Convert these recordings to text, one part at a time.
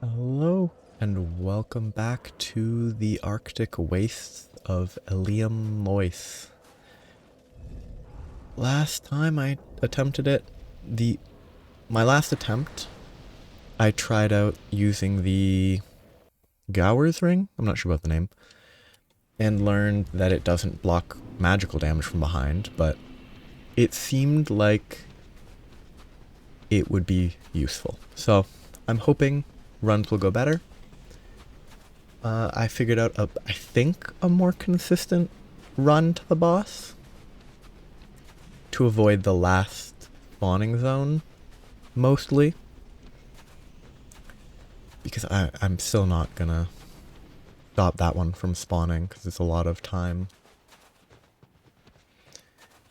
Hello, and welcome back to the Arctic wastes of Eleum Loyce. Last time I attempted it, my last attempt, I tried out using the Gower's Ring, I'm not sure about the name, and learned that it doesn't block magical damage from behind, but it seemed like it would be useful. So, I'm hoping runs will go better. I figured out, I think, a more consistent run to the boss to avoid the last spawning zone, mostly. Because I'm still not gonna stop that one from spawning, because it's a lot of time.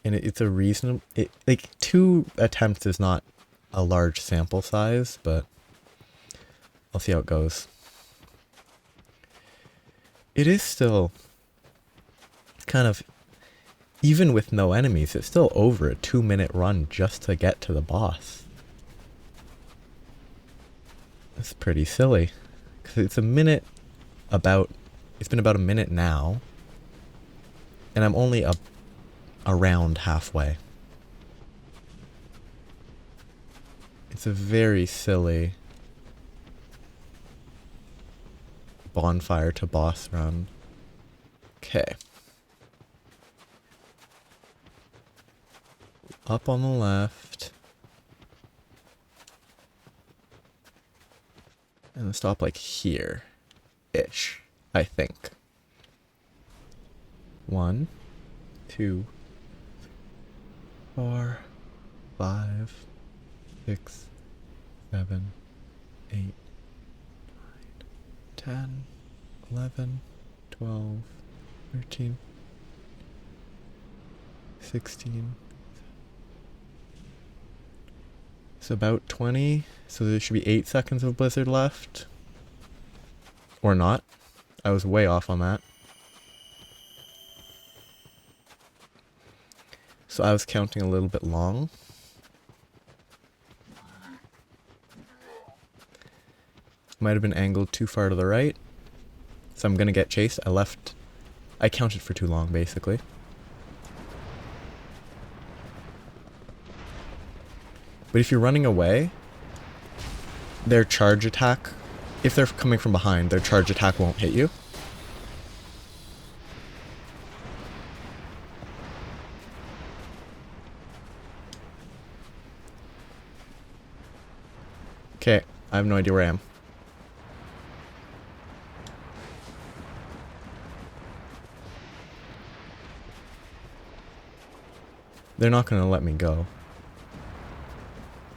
And it's a reasonable... like, 2 attempts is not a large sample size, but I'll see how it goes. It is still kind of, even with no enemies, it's still over a 2-minute run just to get to the boss. That's pretty silly. Because it's been about a minute now, and I'm only around halfway. It's a very silly bonfire to boss run. Okay. Up on the left. And stop like here-ish, I think. 1, 2, 4, 5, 6, 7, 8, 9, 10, 11, 12, 13, 16. It's about 20, so there should be 8 seconds of blizzard left. Or not. I was way off on that. So I was counting a little bit long. Might have been angled too far to the right. So I'm gonna get chased. I counted for too long, basically. But if you're running away, their charge attack, if they're coming from behind, their charge attack won't hit you. Okay, I have no idea where I am. They're not gonna let me go.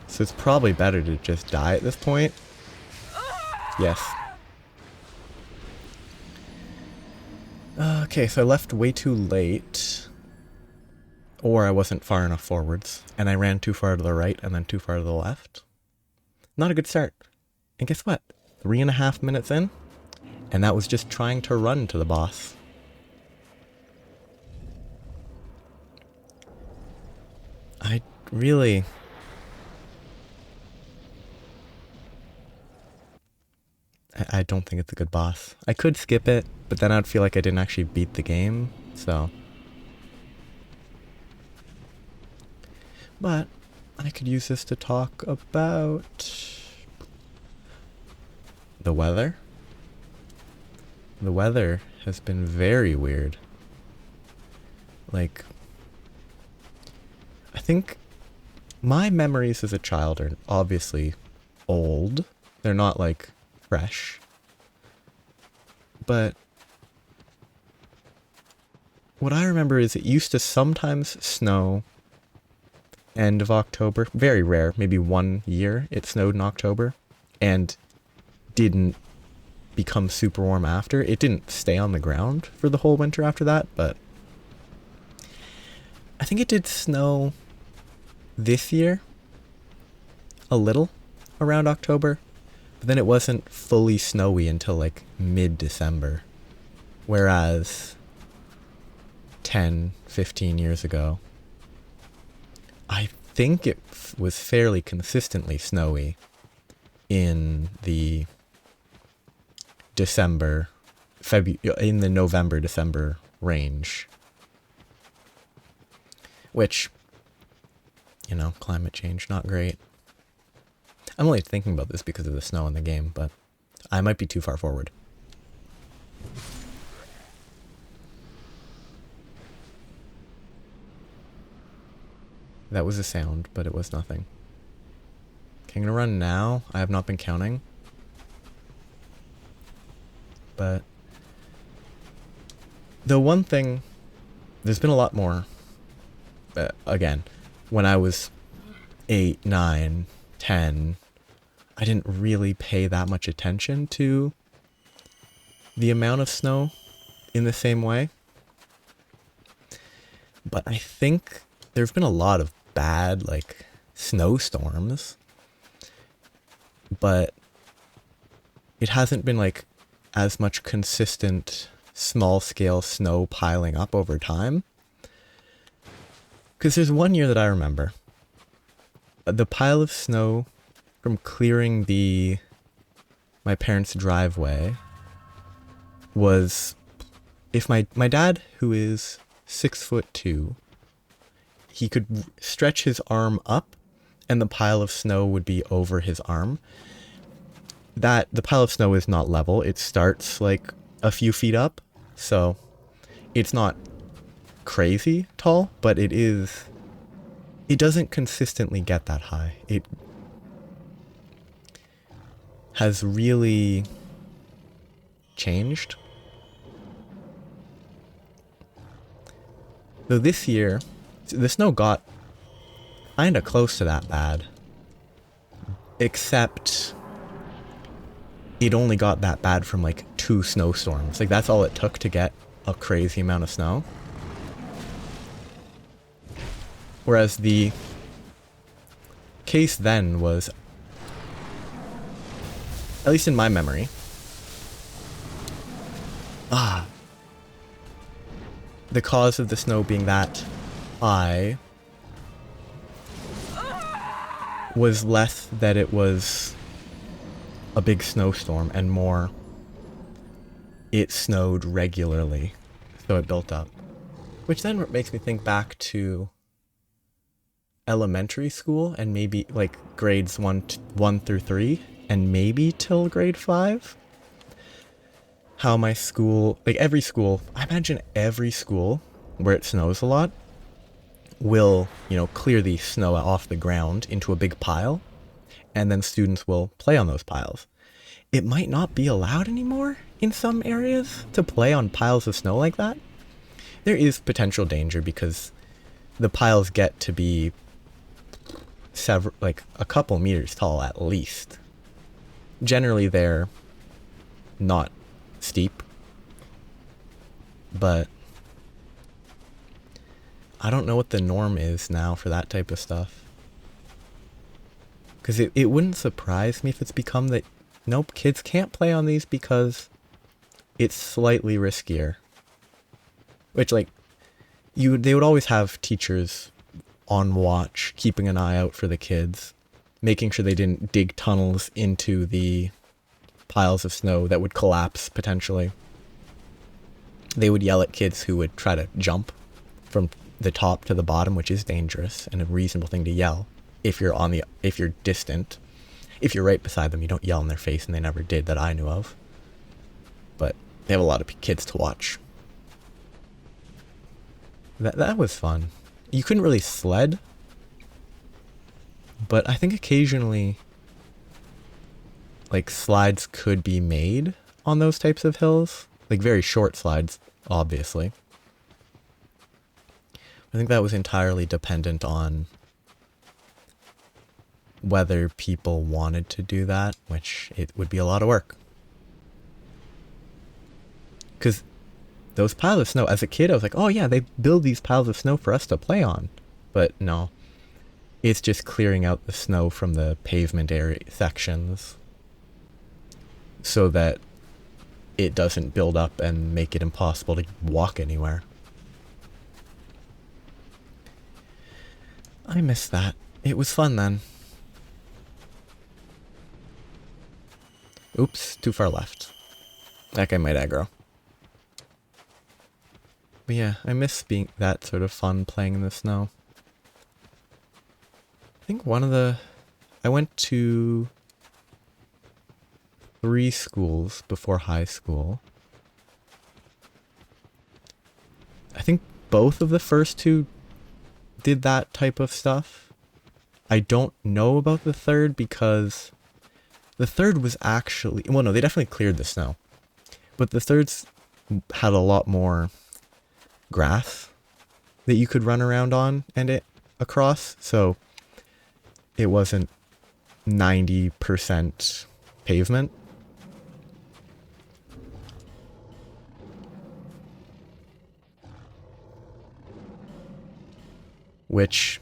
So it's probably better to just die at this point. Yes. Okay, so I left way too late. Or I wasn't far enough forwards. And I ran too far to the right and then too far to the left. Not a good start. And guess what? 3.5 minutes in. And that was just trying to run to the boss. I really... I don't think it's a good boss. I could skip it, but then I'd feel like I didn't actually beat the game, so... But I could use this to talk about... the weather. The weather has been very weird. Like... I think my memories as a child are obviously old. They're not, like, fresh. But what I remember is it used to sometimes snow end of October. Very rare. Maybe 1 year it snowed in October and didn't become super warm after. It didn't stay on the ground for the whole winter after that, but I think it did snow this year a little around October. But then it wasn't fully snowy until like mid-December. Whereas 10, 15 years ago, I think it was fairly consistently snowy in the December, in the November, December range. Which, you know, climate change, not great. I'm only thinking about this because of the snow in the game, but I might be too far forward. That was a sound, but it was nothing. Okay, I'm gonna run now. I have not been counting. But the one thing, there's been a lot more. Again, when I was 8, 9, 10, I didn't really pay that much attention to the amount of snow in the same way. But I think there's been a lot of bad, like, snowstorms. But it hasn't been, like, as much consistent small-scale snow piling up over time. Because there's one year that I remember. The pile of snow from clearing my parents' driveway was, if my dad, who is 6'2", he could stretch his arm up and the pile of snow would be over his arm. The pile of snow is not level. It starts like a few feet up, so it's not crazy tall, but it doesn't consistently get that high. It has really changed. Though this year, the snow got kinda close to that bad. Except it only got that bad from like 2 snowstorms. Like that's all it took to get a crazy amount of snow. Whereas the case then was, at least in my memory, the cause of the snow being that high was less that it was a big snowstorm and more it snowed regularly, so it built up. Which then makes me think back to elementary school and maybe like grades 1 through 3 and maybe till grade 5. How my school, like every school, I imagine every school where it snows a lot will, clear the snow off the ground into a big pile, and then students will play on those piles. It might not be allowed anymore in some areas to play on piles of snow like that. There is potential danger because the piles get to be a couple meters tall at least. Generally they're not steep, but I don't know what the norm is now for that type of stuff. Because it wouldn't surprise me if it's become that, nope, kids can't play on these because it's slightly riskier. Which, they would always have teachers on watch, keeping an eye out for the kids, making sure they didn't dig tunnels into the piles of snow that would collapse potentially. They would yell at kids who would try to jump from the top to the bottom, which is dangerous and a reasonable thing to yell if you're distant. If you're right beside them, you don't yell in their face, and they never did that I knew of. But they have a lot of kids to watch. That was fun. You couldn't really sled, but I think occasionally slides could be made on those types of hills. Very short slides, obviously. I think that was entirely dependent on whether people wanted to do that, which it would be a lot of work. Because those piles of snow, as a kid, I was like, oh yeah, they build these piles of snow for us to play on. But no, it's just clearing out the snow from the pavement area sections so that it doesn't build up and make it impossible to walk anywhere. I miss that. It was fun then. Oops, too far left. That guy might aggro. But yeah, I miss being that sort of fun playing in the snow. I think I went to 3 schools before high school. I think both of the first 2 did that type of stuff. I don't know about the third because the third was actually, well, no, they definitely cleared the snow, but the thirds had a lot more grass that you could run around on and it across, so it wasn't 90% pavement. Which,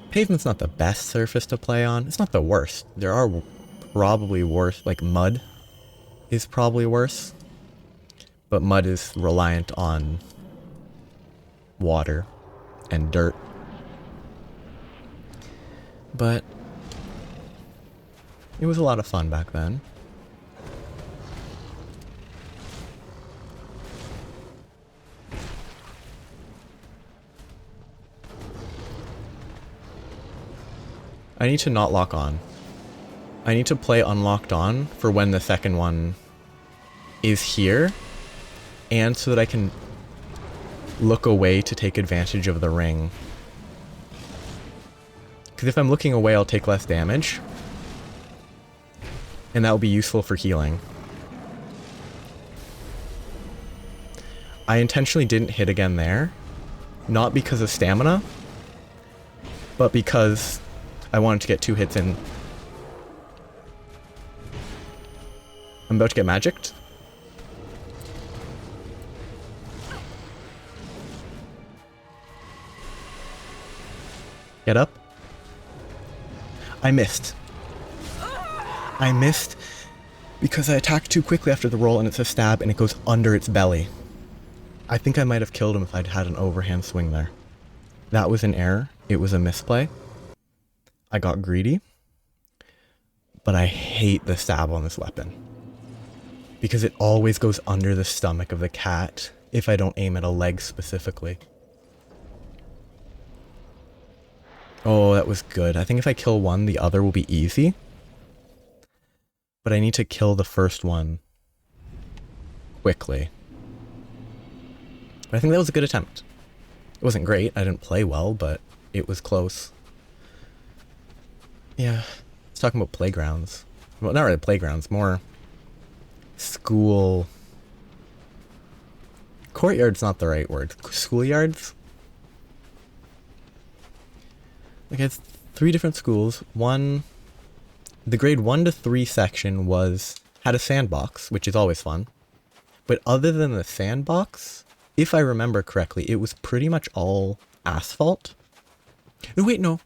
pavement's not the best surface to play on. It's not the worst. There are probably worse, like mud is probably worse. But mud is reliant on water and dirt. But it was a lot of fun back then. I need to not lock on. I need to play unlocked on for when the second one is here, and so that I can look away to take advantage of the ring. Because if I'm looking away, I'll take less damage, and that will be useful for healing. I intentionally didn't hit again there, not because of stamina, but because I wanted to get 2 hits in. I'm about to get magicked. Get up. I missed. I missed because I attacked too quickly after the roll and it's a stab and it goes under its belly. I think I might have killed him if I'd had an overhand swing there. That was an error. It was a misplay. I got greedy. But I hate the stab on this weapon. Because it always goes under the stomach of the cat if I don't aim at a leg specifically. Oh, that was good. I think if I kill one, the other will be easy. But I need to kill the first one quickly. But I think that was a good attempt. It wasn't great. I didn't play well, but it was close. Yeah. Let's talk about playgrounds. Well, not really playgrounds, more school. Courtyard's not the right word. Schoolyards? Like, it's 3 different schools. One, the grade 1 to 3 section had a sandbox, which is always fun. But other than the sandbox, if I remember correctly, it was pretty much all asphalt. No, wait, no.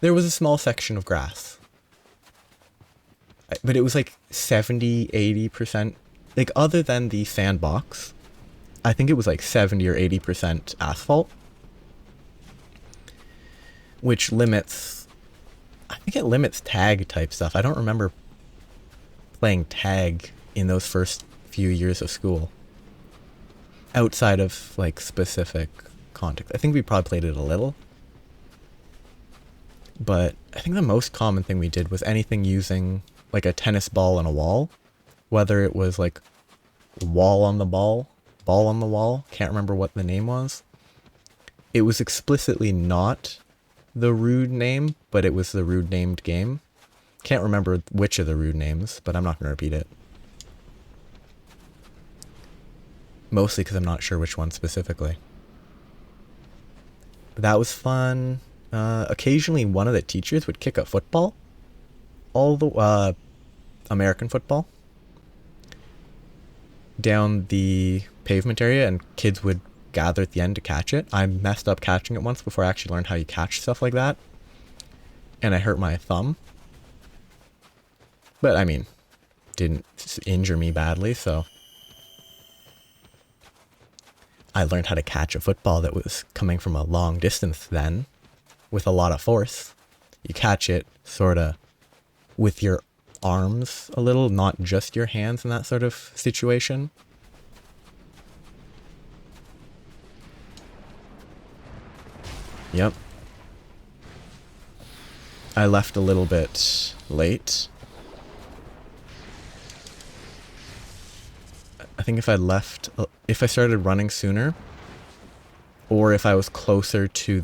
There was a small section of grass. But it was like 70, 80%. Like, other than the sandbox, I think it was like 70 or 80% asphalt. Which limits, I think it limits tag type stuff. I don't remember playing tag in those first few years of school. Outside of, like, specific context. I think we probably played it a little. But I think the most common thing we did was anything using, like, a tennis ball and a wall. Whether it was, like, wall on the ball on the wall. Can't remember what the name was. It was explicitly not the rude name, but it was the rude named game. Can't remember which of the rude names, but I'm not going to repeat it. Mostly because I'm not sure which one specifically. But that was fun. Occasionally one of the teachers would kick a football. American football. Down the pavement area, and kids would gather at the end to catch it. I messed up catching it once before I actually learned how you catch stuff like that. And I hurt my thumb. But, I mean, didn't injure me badly, so I learned how to catch a football that was coming from a long distance then, with a lot of force. You catch it, sort of, with your arms a little, not just your hands in that sort of situation. Yep. I left a little bit late. I think if I started running sooner, or if I was closer to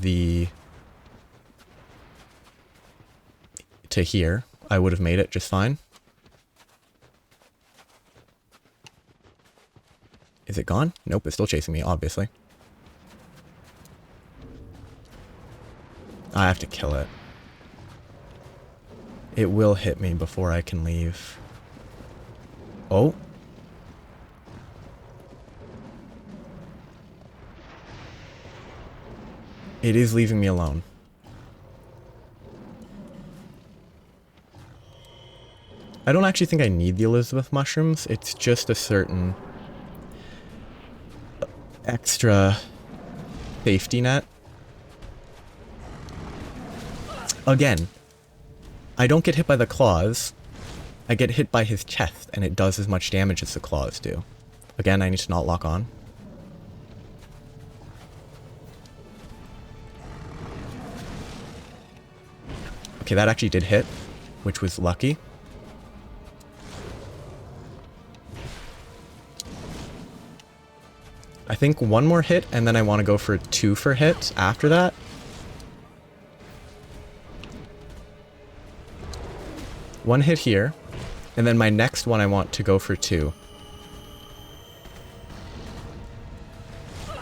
here, I would have made it just fine. Is it gone? Nope, it's still chasing me, obviously. I have to kill it. It will hit me before I can leave. Oh. It is leaving me alone. I don't actually think I need the Elizabeth mushrooms. It's just a certain extra safety net. Again, I don't get hit by the claws. I get hit by his chest, and it does as much damage as the claws do. Again, I need to not lock on. Okay, that actually did hit, which was lucky. I think one more hit, and then I want to go for 2 for hit after that. One hit here, and then my next one I want to go for 2.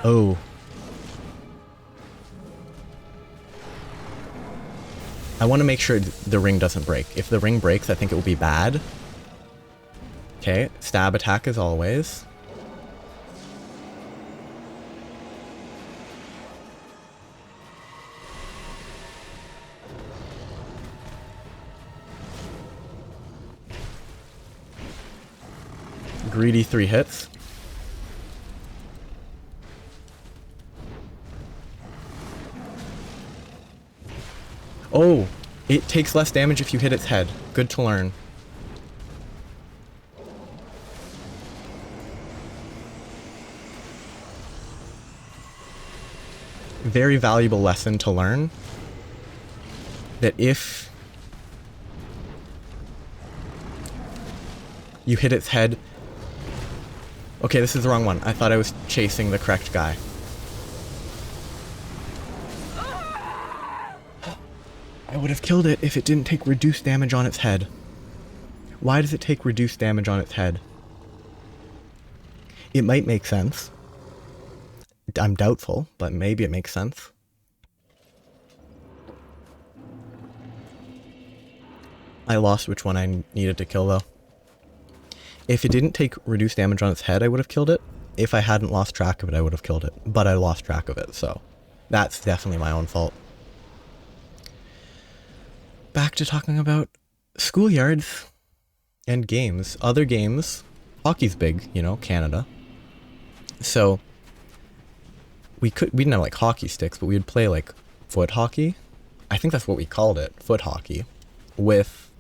Oh. I want to make sure the ring doesn't break. If the ring breaks, I think it will be bad. Okay, stab attack as always. Greedy 3 hits. Oh, it takes less damage if you hit its head. Good to learn. Very valuable lesson to learn. That if you hit its head... Okay, this is the wrong one. I thought I was chasing the correct guy. I would have killed it if it didn't take reduced damage on its head. Why does it take reduced damage on its head? It might make sense. I'm doubtful, but maybe it makes sense. I lost which one I needed to kill, though. If it didn't take reduced damage on its head, I would have killed it. If I hadn't lost track of it, I would have killed it. But I lost track of it, so that's definitely my own fault. Back to talking about schoolyards and games. Other games. Hockey's big, you know, Canada. So we didn't have like hockey sticks, but we would play like foot hockey. I think that's what we called it, foot hockey, with,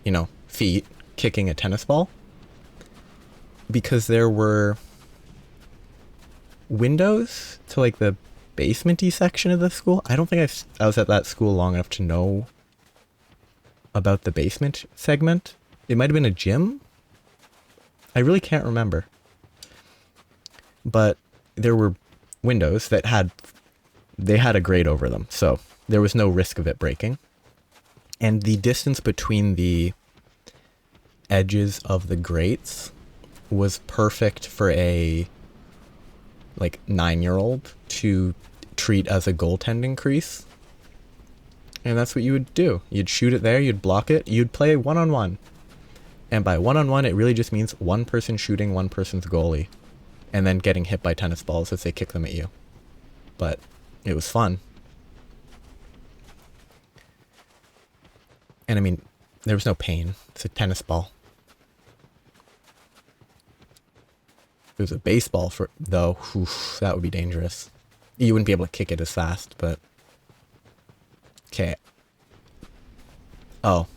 you know, feet kicking a tennis ball, because there were windows to like the basement-y section of the school. I don't think I was at that school long enough to know about the basement segment. It might have been a gym. I really can't remember. But there were windows that had a grate over them, so there was no risk of it breaking. And the distance between the edges of the grates was perfect for a like 9-year-old to treat as a goaltending crease. And that's what you would do. You'd shoot it there, you'd block it, you'd play one-on-one. And by one-on-one, it really just means one person shooting one person's goalie and then getting hit by tennis balls as they kick them at you. But it was fun. And I mean, there was no pain. It's a tennis ball. If it was a baseball, though, oof, that would be dangerous. You wouldn't be able to kick it as fast, but... Okay. Oh.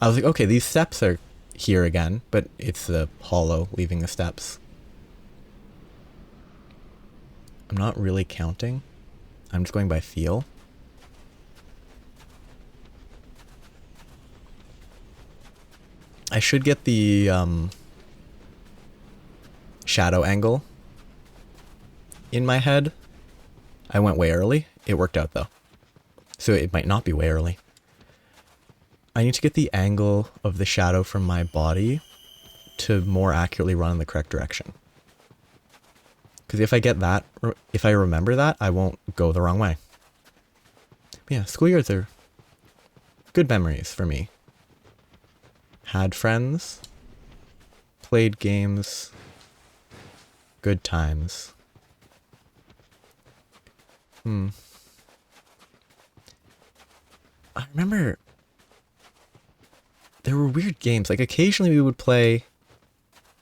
I was like, okay, these steps are here again, but it's the hollow leaving the steps. I'm not really counting. I'm just going by feel. I should get the shadow angle in my head. I went way early. It worked out though. So it might not be way early. I need to get the angle of the shadow from my body to more accurately run in the correct direction. Because if I get that, if I remember that, I won't go the wrong way. But yeah, schoolyards are good memories for me. Had friends, played games, good times. I remember there were weird games. Like occasionally we would play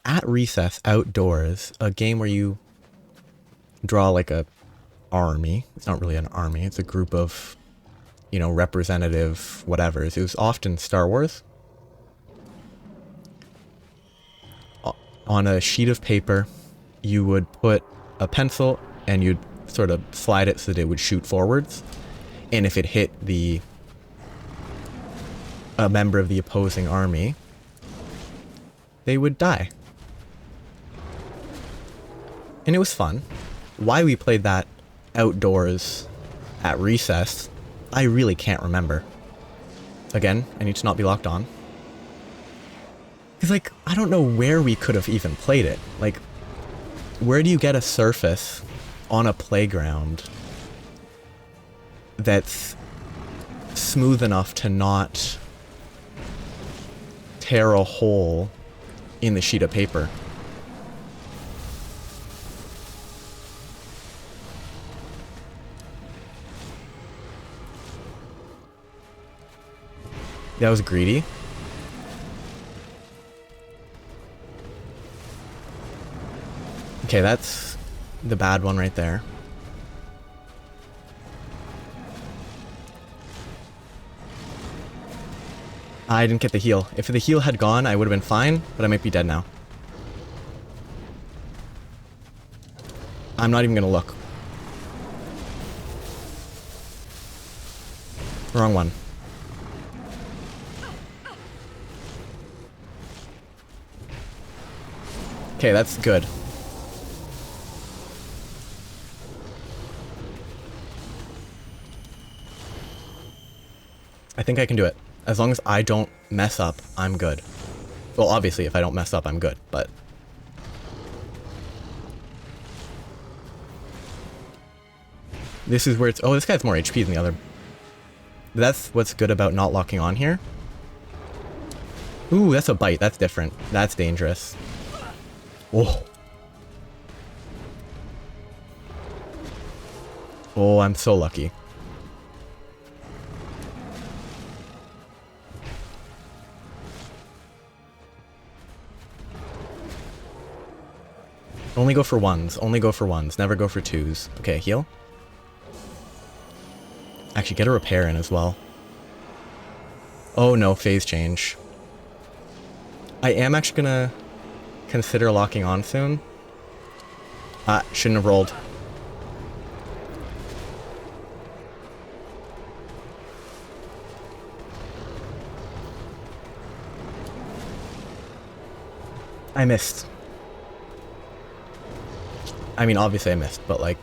at recess outdoors, a game where you draw like a army. It's not really an army. It's a group of, you know, representative whatevers. It was often Star Wars. On a sheet of paper, you would put a pencil and you'd sort of slide it so that it would shoot forwards. And if it hit a member of the opposing army, they would die. And it was fun. Why we played that outdoors at recess, I really can't remember. Again, I need to not be locked on. Because, like, I don't know where we could have even played it. Like, where do you get a surface on a playground that's smooth enough to not tear a hole in the sheet of paper? That was greedy. Okay, that's the bad one right there. I didn't get the heal. If the heal had gone, I would have been fine, but I might be dead now. I'm not even gonna look. Wrong one. Okay, that's good. I think I can do it. As long as I don't mess up, I'm good. Well, obviously, if I don't mess up, I'm good, but... This is where it's... Oh, this guy has more HP than the other. That's what's good about not locking on here. Ooh, that's a bite. That's different. That's dangerous. Oh. Oh, I'm so lucky. Only go for ones. Only go for ones. Never go for twos. Okay, heal. Actually, get a repair in as well. Oh no, phase change. I am actually gonna consider locking on soon. Shouldn't have rolled. I missed. I mean, obviously I missed, but like...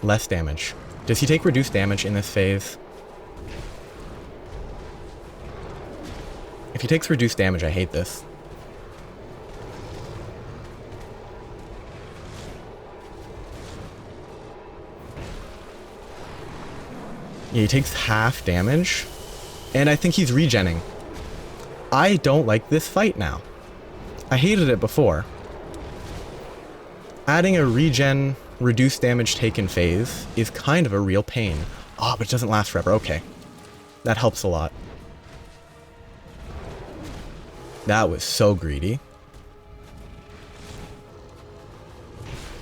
Less damage. Does he take reduced damage in this phase? If he takes reduced damage, I hate this. Yeah, he takes half damage. And I think he's regenning. I don't like this fight now. I hated it before. Adding a regen, reduced damage taken phase is kind of a real pain. Oh, but it doesn't last forever. Okay. That helps a lot. That was so greedy.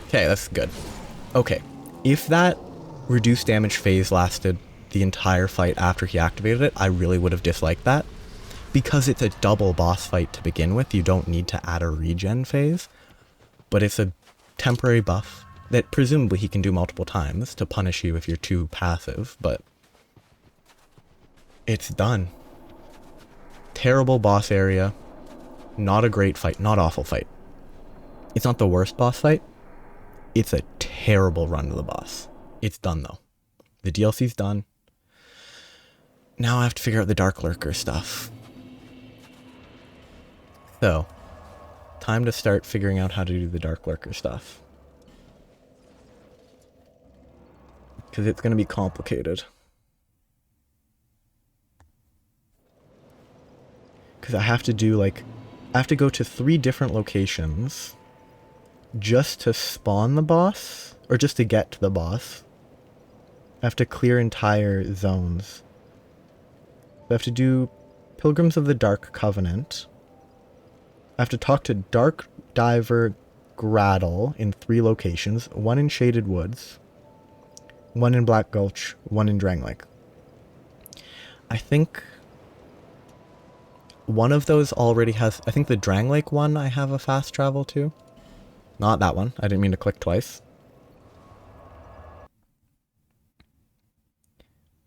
Okay, that's good. Okay. If that reduced damage phase lasted the entire fight after he activated it, I really would have disliked that. Because it's a double boss fight to begin with, you don't need to add a regen phase. But it's a temporary buff that presumably he can do multiple times to punish you if you're too passive, but it's done. Terrible boss area. Not a great fight, not awful fight. It's not the worst boss fight. It's a terrible run to the boss. It's done though. The DLC's done. Now I have to figure out the Darklurker stuff. So, time to start figuring out how to do the Darklurker stuff. Because it's going to be complicated. Because I have to do I have to go to 3 different locations just to spawn the boss, or just to get to the boss. I have to clear entire zones. I have to do Pilgrims of the Dark Covenant. I have to talk to Dark Diver Graddle in 3 locations, 1 in Shaded Woods, 1 in Black Gulch, 1 in Drang Lake. I think one of those already has, I think the Drang Lake one I have a fast travel to. Not that one. I didn't mean to click twice.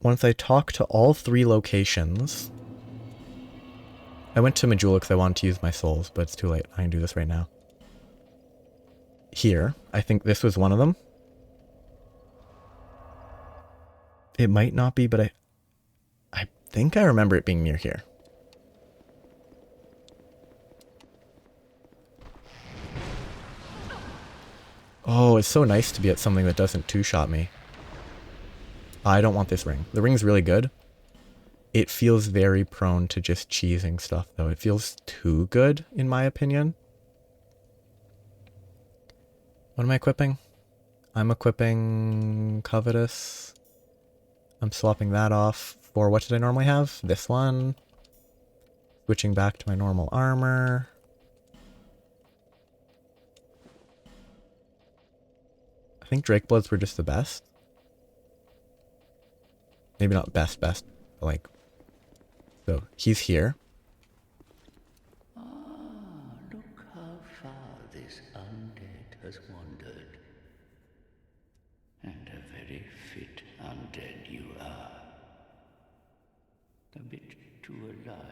Once I talk to all 3 locations, I went to Majula because I wanted to use my souls, but it's too late. I can do this right now. Here, I think this was one of them. It might not be, but I think I remember it being near here. Oh, it's so nice to be at something that doesn't two-shot me. I don't want this ring. The ring's really good. It feels very prone to just cheesing stuff, though. It feels too good, in my opinion. What am I equipping? I'm equipping Covetous. I'm swapping that off for, what did I normally have? This one. Switching back to my normal armor. I think Drake Bloods were just the best. Maybe not best, but like... So, he's here. Ah, look how far this undead has wandered. And a very fit undead you are. A bit too alive,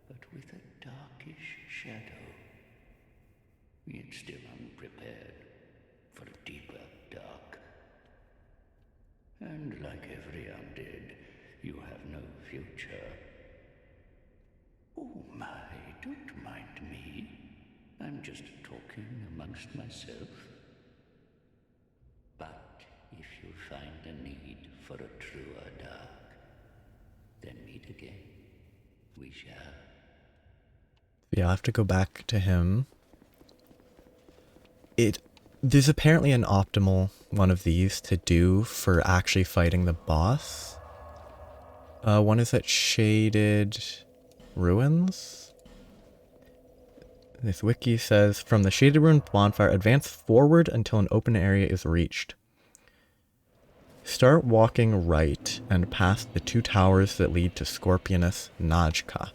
but with a darkish shadow. Yet still unprepared for a deeper dark. And like every undead, you have no future. Oh my, don't mind me. I'm just talking amongst myself. But if you find a need for a truer dark, then meet again. We shall. Yeah, I'll have to go back to him. There's apparently an optimal one of these to do for actually fighting the boss. One is at Shaded Ruins. This wiki says, from the Shaded Ruins bonfire, advance forward until an open area is reached. Start walking right and past the 2 towers that lead to Scorpionus Najka.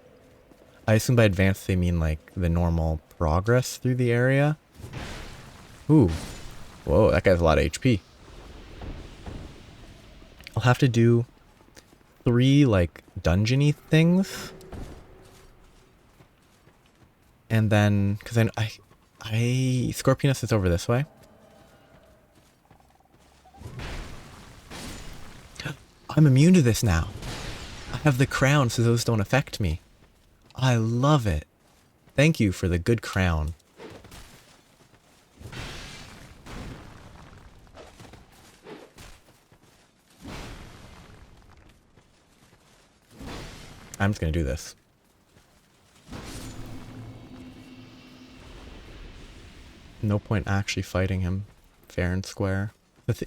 I assume by advance they mean like the normal progress through the area. Ooh. Whoa, that guy has a lot of HP. I'll have to do 3 like dungeony things. And then, because I Scorpionus is over this way. I'm immune to this now. I have the crown so those don't affect me. I love it. Thank you for the good crown. I'm just going to do this. No point actually fighting him fair and square.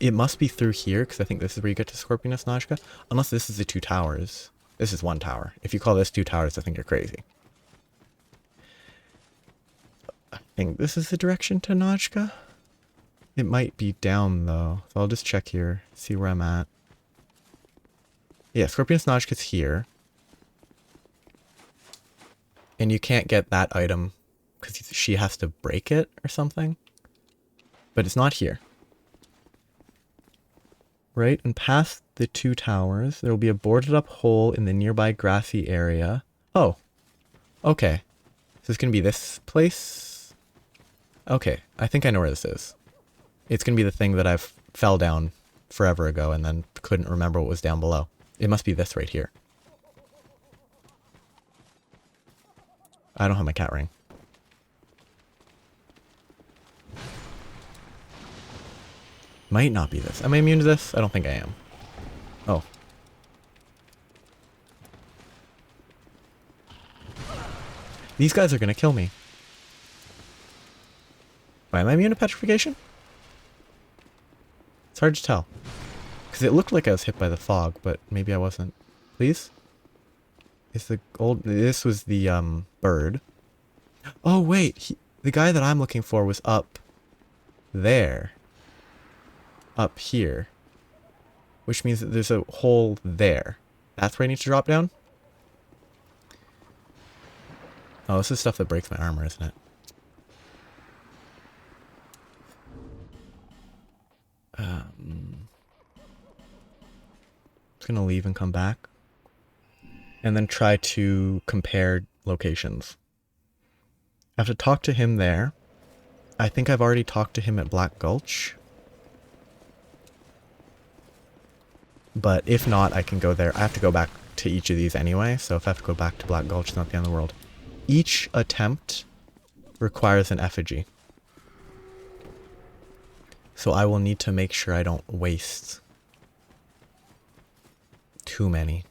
It must be through here, because I think this is where you get to Scorpionus Najka. Unless this is the 2 towers. This is 1 tower. If you call this 2 towers, I think you're crazy. I think this is the direction to Najka. It might be down, though. So I'll just check here, see where I'm at. Yeah, Scorpion Snodgkiss here. And you can't get that item because she has to break it or something. But it's not here. Right, and past the 2 towers, there will be a boarded up hole in the nearby grassy area. Oh, okay. So it's going to be this place? Okay, I think I know where this is. It's going to be the thing that I fell down forever ago and then couldn't remember what was down below. It must be this right here. I don't have my cat ring. Might not be this. Am I immune to this? I don't think I am. Oh. These guys are going to kill me. Wait, am I immune to petrification? It's hard to tell. Because it looked like I was hit by the fog, but maybe I wasn't. Please? Is the old... This was the, bird. Oh, wait. The guy that I'm looking for was up there. Up here. Which means that there's a hole there. That's where I need to drop down? Oh, this is stuff that breaks my armor, isn't it? Just gonna leave and come back. And then try to compare locations. I have to talk to him there. I think I've already talked to him at Black Gulch. But if not, I can go there. I have to go back to each of these anyway, so if I have to go back to Black Gulch, it's not the end of the world. Each attempt requires an effigy. So I will need to make sure I don't waste too many.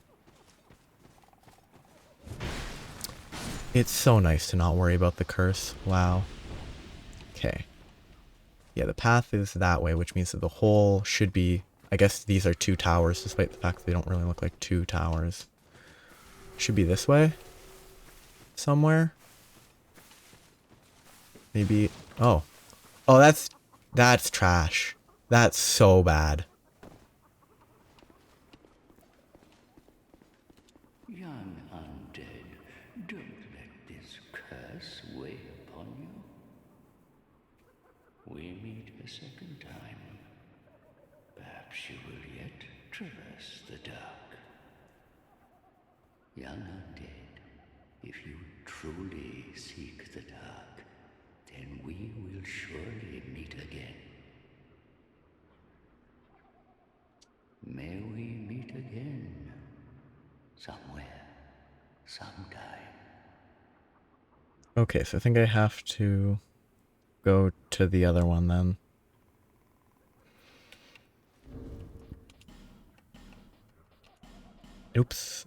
It's so nice to not worry about the curse. Wow. Okay. Yeah, the path is that way, which means that the hole should be... I guess these are 2 towers, despite the fact that they don't really look like 2 towers. Should be this way? Somewhere? Maybe... Oh. Oh, that's trash. That's so bad. Young undead, don't let this curse weigh upon you. We meet a second time. Perhaps you will yet traverse the dark. Young undead, if you truly seek the dark, then we will surely meet again. May we meet again, somewhere, sometime. Okay, so I think I have to go to the other one then. Oops.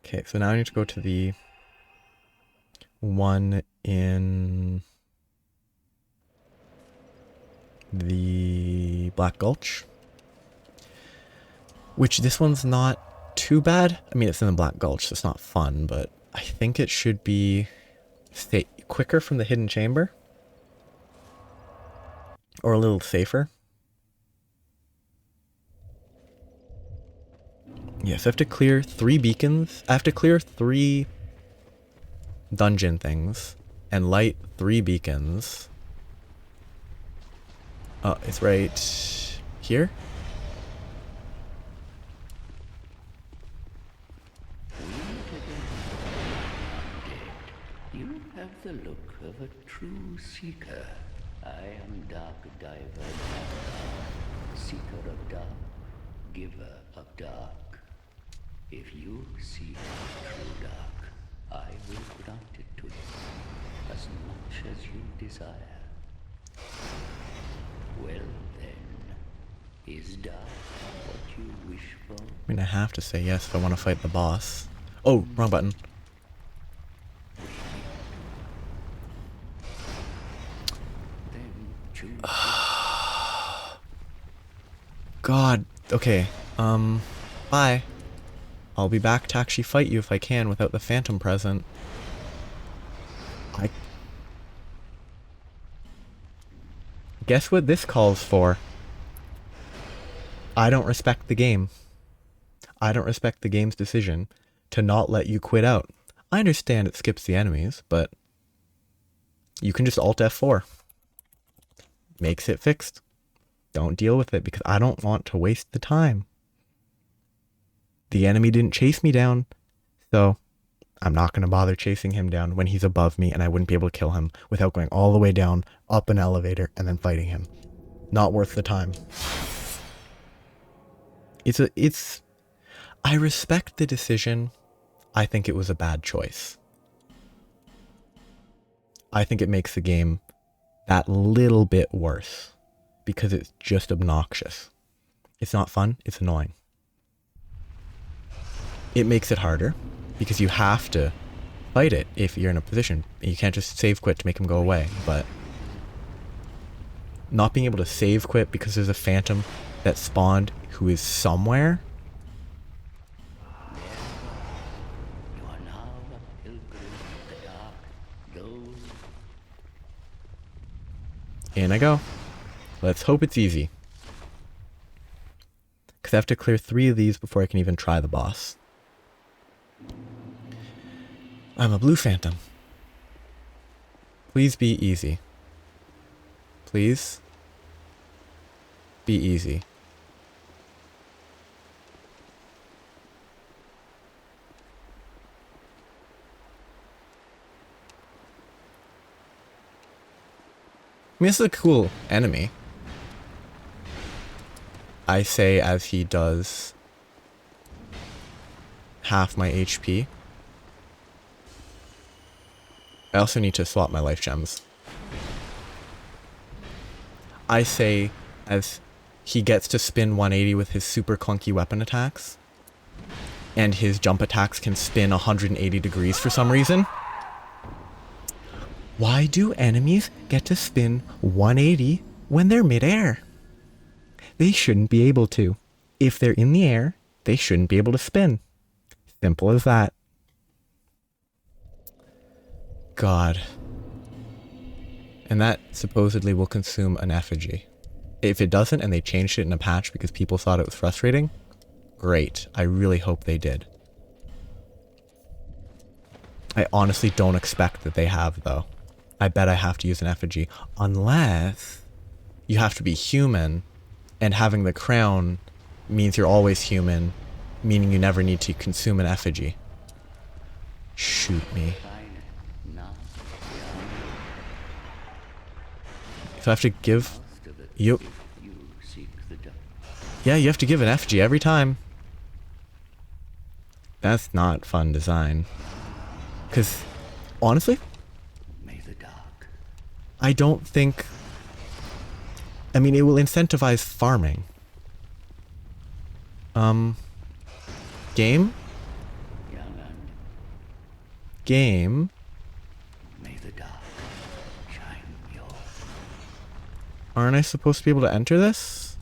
Okay, so now I need to go to the one in the Black Gulch. Which this one's not too bad. I mean, it's in the Black Gulch, so it's not fun, but I think it should be quicker from the hidden chamber. Or a little safer. Yes, I have to clear 3 beacons. I have to clear 3 dungeon things and light 3 beacons. Oh, it's right here. You have the look of a true seeker. I am Dark Diver, seeker of dark, giver of dark. If you seek true dark, I will grant it to you, as much as you desire. Well then, is dark what you wish for? I mean, I have to say yes if I want to fight the boss. Oh, wrong button. Then choose. God. Okay. Bye. I'll be back to actually fight you if I can without the phantom present. Guess what this calls for? I don't respect the game. I don't respect the game's decision to not let you quit out. I understand it skips the enemies, but you can just Alt F4. Makes it fixed. Don't deal with it because I don't want to waste the time. The enemy didn't chase me down, so I'm not going to bother chasing him down when he's above me and I wouldn't be able to kill him without going all the way down, up an elevator, and then fighting him. Not worth the time. I respect the decision. I think it was a bad choice. I think it makes the game that little bit worse because it's just obnoxious. It's not fun, it's annoying. It makes it harder because you have to fight it if you're in a position. You can't just save quit to make him go away, but not being able to save quit because there's a phantom that spawned who is somewhere. You are now a pilgrim of the dark. Those In I go. Let's hope it's easy. Because I have to clear 3 of these before I can even try the boss. I'm a blue phantom. Please be easy. Please be easy. I mean, this is a cool enemy. I say as he does half my HP. I also need to swap my life gems. I say as he gets to spin 180 with his super clunky weapon attacks, and his jump attacks can spin 180 degrees for some reason. Why do enemies get to spin 180 when they're midair? They shouldn't be able to. If they're in the air, they shouldn't be able to spin. Simple as that. God. And that supposedly will consume an effigy. If it doesn't and they changed it in a patch because people thought it was frustrating, great. I really hope they did. I honestly don't expect that they have, though. I bet I have to use an effigy. Unless you have to be human, and having the crown means you're always human, meaning you never need to consume an effigy. Shoot me. So I have to give you... Yeah, you have to give an effigy every time. That's not fun design. Because, honestly, I don't think... I mean, it will incentivize farming. Game? Game? May the dark shine your... Aren't I supposed to be able to enter this?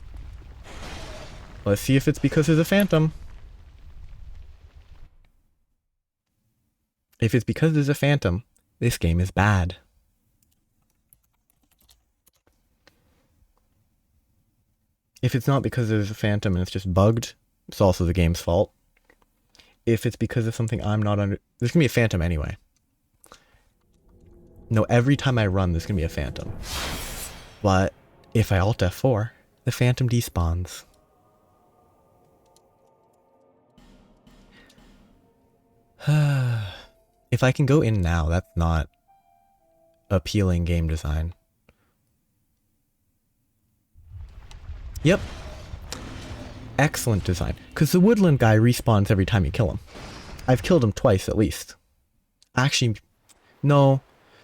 Let's see if it's because there's a phantom. If it's because there's a phantom, this game is bad. If it's not because there's a phantom and it's just bugged, it's also the game's fault. If it's because of something I'm not under... There's gonna be a phantom anyway. No, every time I run, there's gonna be a phantom. But if I Alt F4, the phantom despawns. If I can go in now, that's not appealing game design. Yep. Excellent design. Because the woodland guy respawns every time you kill him. I've killed him twice at least. Actually, no.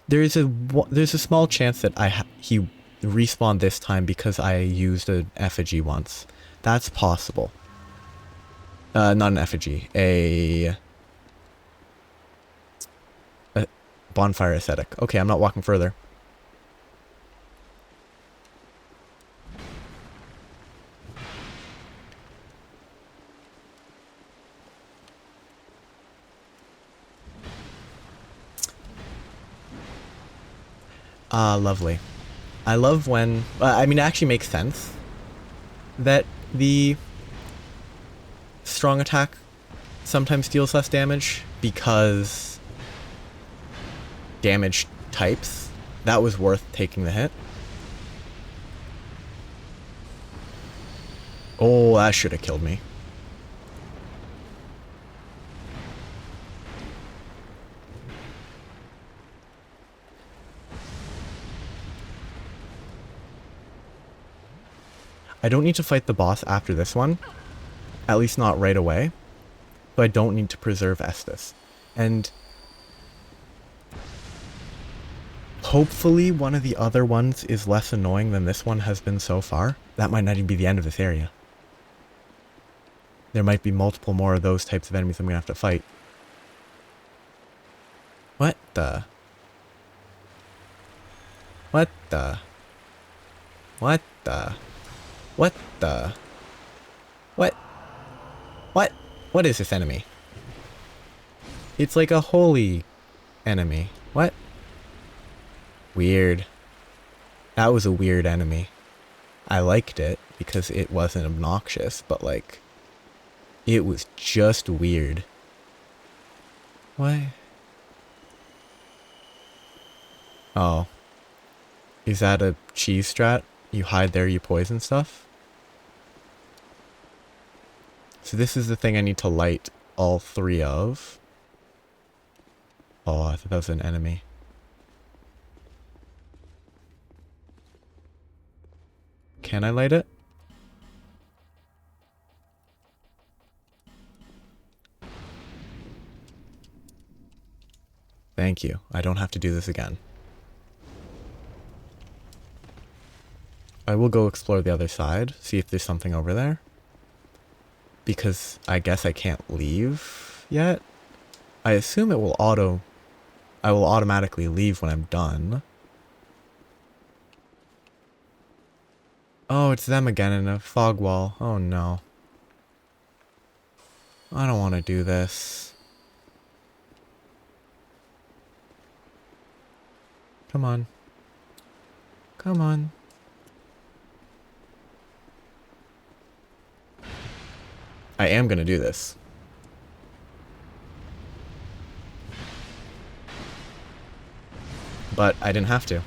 There's a small chance that he respawned this time because I used an effigy once. That's possible. Not an effigy. A bonfire ascetic. Okay, I'm not walking further. Ah, lovely. I love when... I mean, it actually makes sense that the strong attack sometimes deals less damage because damage types. That was worth taking the hit. Oh, that should have killed me. I don't need to fight the boss after this one. At least not right away. So I don't need to preserve Estus. And hopefully one of the other ones is less annoying than this one has been so far. That might not even be the end of this area. There might be multiple more of those types of enemies I'm going to have to fight. What the? What the? What the? What the? What? What? What is this enemy? It's like a holy enemy. What? Weird. That was a weird enemy. I liked it because it wasn't obnoxious, but like, it was just weird. Why? Oh. Is that a cheese strat? You hide there, you poison stuff? So this is the thing I need to light all three of. Oh, I thought that was an enemy. Can I light it? Thank you. I don't have to do this again. I will go explore the other side, see if there's something over there. Because I guess I can't leave yet. I assume it will I will automatically leave when I'm done. Oh, it's them again in a fog wall. Oh no. I don't want to do this. Come on. Come on. I am gonna do this. But I didn't have to.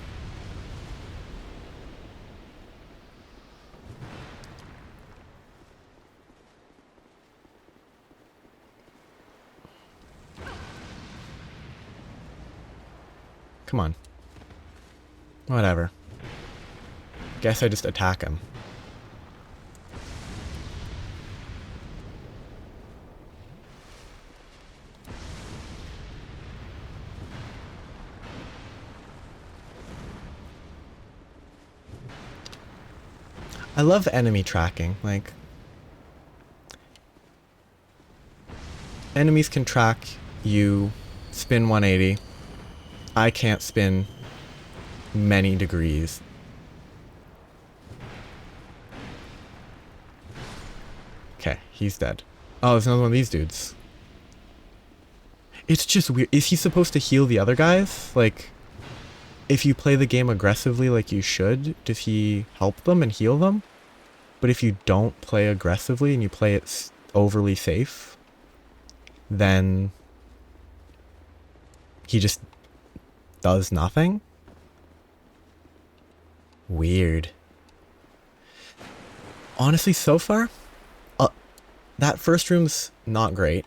Come on. Whatever. Guess I just attack him. I love enemy tracking. Like, enemies can track you, spin 180. I can't spin many degrees. Okay, he's dead. Oh, there's another one of these dudes. It's just weird. Is he supposed to heal the other guys? Like, if you play the game aggressively like you should, does he help them and heal them? But if you don't play aggressively and you play it overly safe, then he just does nothing? Weird. Honestly, so far, that first room's not great.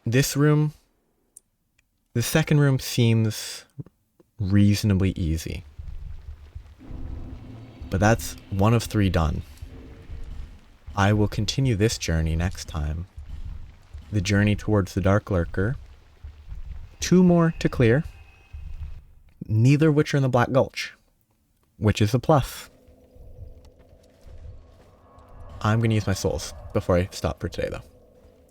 This room, the second room seems reasonably easy. But that's one of 3 done. I will continue this journey next time. The journey towards the Darklurker. 2 more to clear. Neither of which are in the Black Gulch. Which is a plus. I'm going to use my souls before I stop for today, though.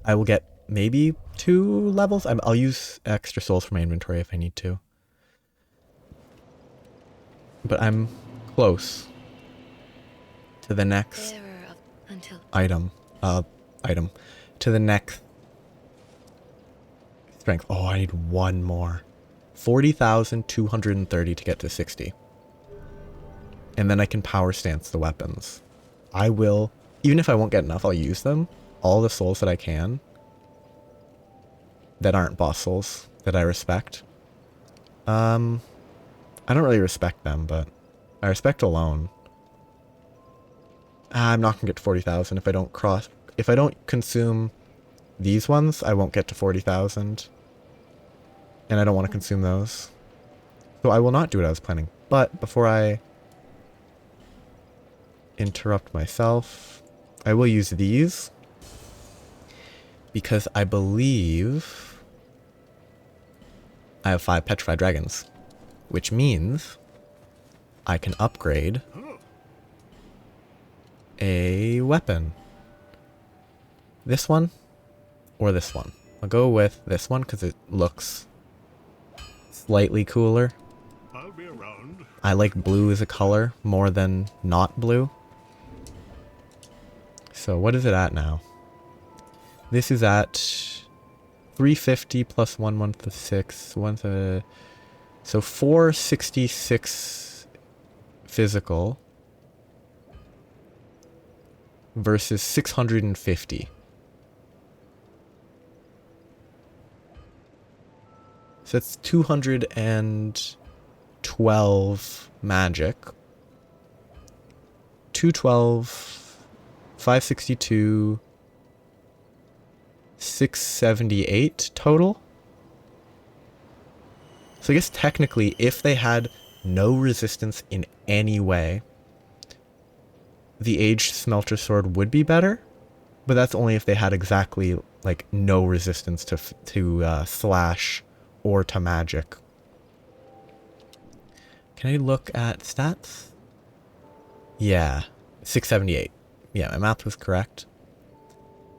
I will get maybe 2 levels. I'll use extra souls for my inventory if I need to. But I'm close to the next item. To the next strength. Oh, I need 1 more. 40,230 to get to 60. And then I can power stance the weapons. I will, even if I won't get enough, I'll use them. All the souls that I can. That aren't boss souls. That I respect. I don't really respect them, but I respect alone. I'm not gonna get to 40,000 if I don't if I don't consume these ones, I won't get to 40,000. And I don't want to consume those. So I will not do what I was planning. But before I interrupt myself, I will use these. Because I believe I have 5 petrified dragons. Which means I can upgrade a weapon. This one or this one. I'll go with this one because it looks slightly cooler. I'll be around. I like blue as a color more than not blue. So what is it at now? This is at 350 plus 116. So 466 physical versus 650. So that's 212 magic. 212, 562, 678 total. So I guess technically, if they had no resistance in any way, the Aged Smelter Sword would be better. But that's only if they had exactly, like, no resistance to slash or to magic. Can I look at stats? Yeah, 678. Yeah, my math was correct.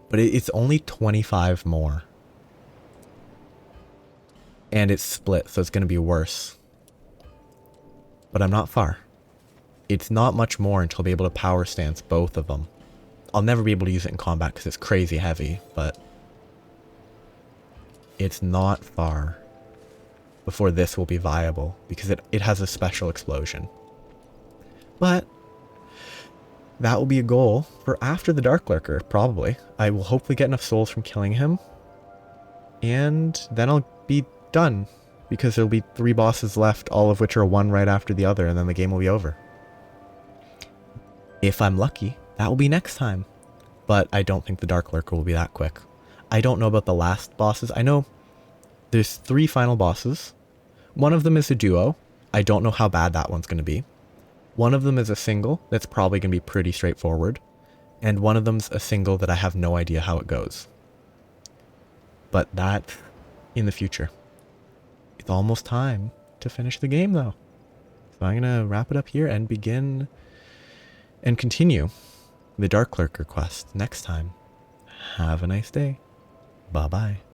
But it's only 25 more. And it's split, so it's going to be worse. But I'm not far. It's not much more until I'll be able to power stance both of them. I'll never be able to use it in combat because it's crazy heavy, but it's not far before this will be viable because it has a special explosion. But that will be a goal for after the Darklurker, probably. I will hopefully get enough souls from killing him. And then I'll be done. Because there'll be 3 bosses left, all of which are one right after the other, and then the game will be over. If I'm lucky, that will be next time. But I don't think the Darklurker will be that quick. I don't know about the last bosses. I know there's 3 final bosses. One of them is a duo. I don't know how bad that one's going to be. One of them is a single that's probably going to be pretty straightforward. And one of them's a single that I have no idea how it goes. But that's in the future. It's almost time to finish the game though. So I'm going to wrap it up here and begin and continue the Darklurker quest next time. Have a nice day. Bye-bye.